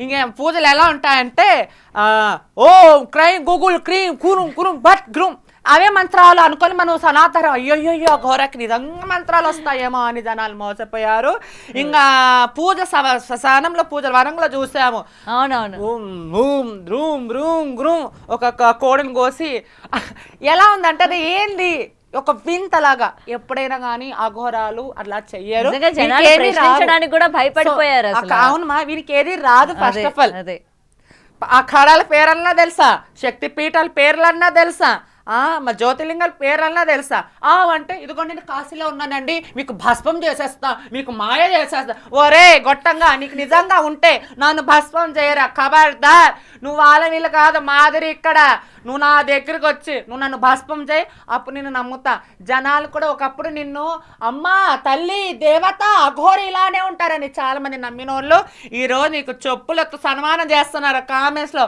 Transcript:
ఇంక పూజలు ఎలా ఉంటాయంటే ఓం క్రైం గూగుల్ క్రీం కురుం కురుం బట్ గ్రూమ్ అవే మంత్రాలు అనుకొని మనం సనాతనం అయ్యోయ్యో ఘోరకి నిజంగా మంత్రాలు వస్తాయేమో అని జనాలు మోసపోయారు. ఇంకా పూజ శ్మశానంలో పూజలు వరంలో చూసాము. అవునవును. రూమ్ రూమ్ గ్రూమ్ ఒక కోడిని కోసి ఎలా ఉందంటే అది ఏంది ఒక వింతలాగా. ఎప్పుడైనా కానీ అఘోరాలు అట్లా చెయ్యరు. కూడా భయపడిపోయారు. అవునమ్మా, వీరికి ఏది రాదు. ఫస్ట్ ఆఫ్ ఆల్ ఆ ఖడాల పేర్లన్నా తెలుసా, శక్తి పీఠాల పేర్లన్నా తెలుసా, మా జ్యోతిర్లింగాల పేర్లన్నా తెలుసా. అంటే ఇదిగో నేను కాశీలో ఉన్నానండి, మీకు భస్మం చేసేస్తా, మీకు మాయ చేసేస్తా. ఒరే గొట్టంగా, నీకు నిజంగా ఉంటే నన్ను భస్మం చేయరా, ఖబర్దార్. నువ్వు వాళ్ళ వీళ్ళు కాదు, మాదిరి ఇక్కడ. నువ్వు నా దగ్గరికి వచ్చి నువ్వు నన్ను భస్మం చేయి, అప్పుడు నేను నమ్ముతా. జనాలు కూడా ఒకప్పుడు నిన్ను అమ్మా తల్లి దేవత అఘోరి ఇలానే ఉంటారని చాలా మంది నమ్మిన వాళ్ళు ఈరోజు నీకు చెప్పులతో సన్మానం చేస్తున్నారు కామెంట్స్లో.